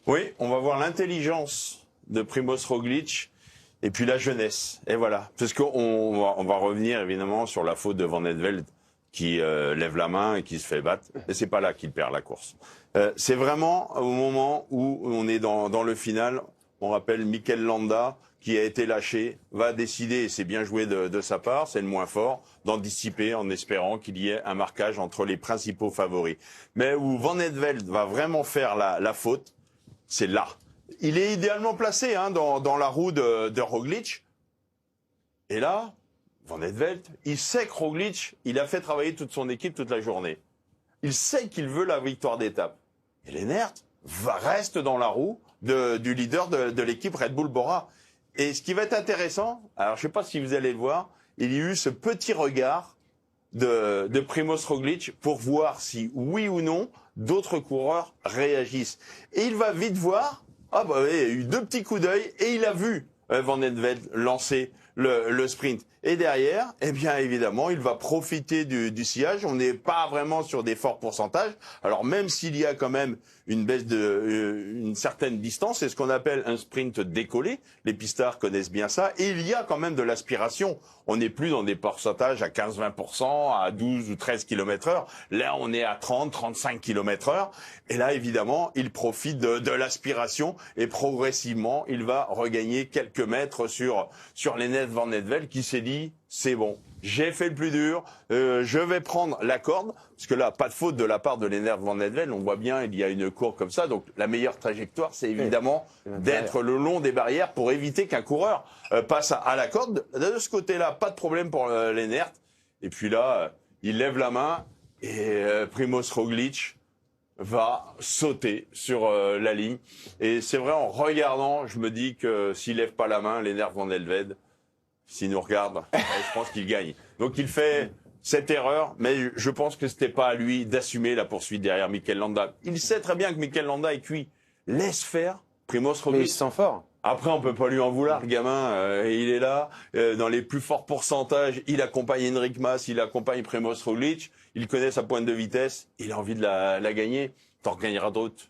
Oui, on va voir l'intelligence de Primož Roglič et puis la jeunesse. Et voilà, parce qu'on va revenir évidemment sur la faute de Van Eetvelt qui lève la main et qui se fait battre. Et c'est pas là qu'il perd la course. C'est vraiment au moment où on est dans le final. On rappelle Mikel Landa qui a été lâché, va décider, et c'est bien joué de sa part, c'est le moins fort, d'anticiper en espérant qu'il y ait un marquage entre les principaux favoris. Mais où Van Eetvelt va vraiment faire la faute, c'est là. Il est idéalement placé dans la roue de Roglič. Et là, Van Eetvelt, il sait que Roglič, il a fait travailler toute son équipe toute la journée. Il sait qu'il veut la victoire d'étape. Et Lennert reste dans la roue du leader de l'équipe Red Bull Bora. Et ce qui va être intéressant, alors je ne sais pas si vous allez le voir, il y a eu ce petit regard de Primož Roglič pour voir si, oui ou non, d'autres coureurs réagissent. Et il va vite voir, il y a eu 2 petits coups d'œil et il a vu Van Eetvelt lancer le sprint. Et derrière, eh bien évidemment, il va profiter du sillage. On n'est pas vraiment sur des forts pourcentages. Alors même s'il y a quand même une baisse une certaine distance, c'est ce qu'on appelle un sprint décollé. Les pistards connaissent bien ça. Et il y a quand même de l'aspiration. On n'est plus dans des pourcentages à 15-20%, à 12 ou 13 km/h. Là, on est à 30-35 km/h. Et là, évidemment, il profite de l'aspiration et progressivement, il va regagner quelques mètres sur Lennert Van Eetvelt qui s'est dit, c'est bon, j'ai fait le plus dur, je vais prendre la corde, parce que là, pas de faute de la part de Lennert Van Eetvelt, on voit bien, il y a une courbe comme ça, donc la meilleure trajectoire, c'est évidemment d'être le long des barrières pour éviter qu'un coureur passe à la corde. De ce côté-là, pas de problème pour Lennert, et puis là, il lève la main, et Primož Roglič va sauter sur la ligne, et c'est vrai, en regardant, je me dis que s'il lève pas la main, Lennert Van Eetvelt, s'il nous regarde, je pense qu'il gagne. Donc il fait cette erreur, mais je pense que c'était pas à lui d'assumer la poursuite derrière Mikel Landa. Il sait très bien que Mikel Landa est cuit. Laisse faire Primož Roglič. Mais il se sent fort. Après, on peut pas lui en vouloir, le gamin. Il est là, dans les plus forts pourcentages. Il accompagne Enric Mas, il accompagne Primož Roglič. Il connaît sa pointe de vitesse. Il a envie de la gagner. T'en gagneras d'autres.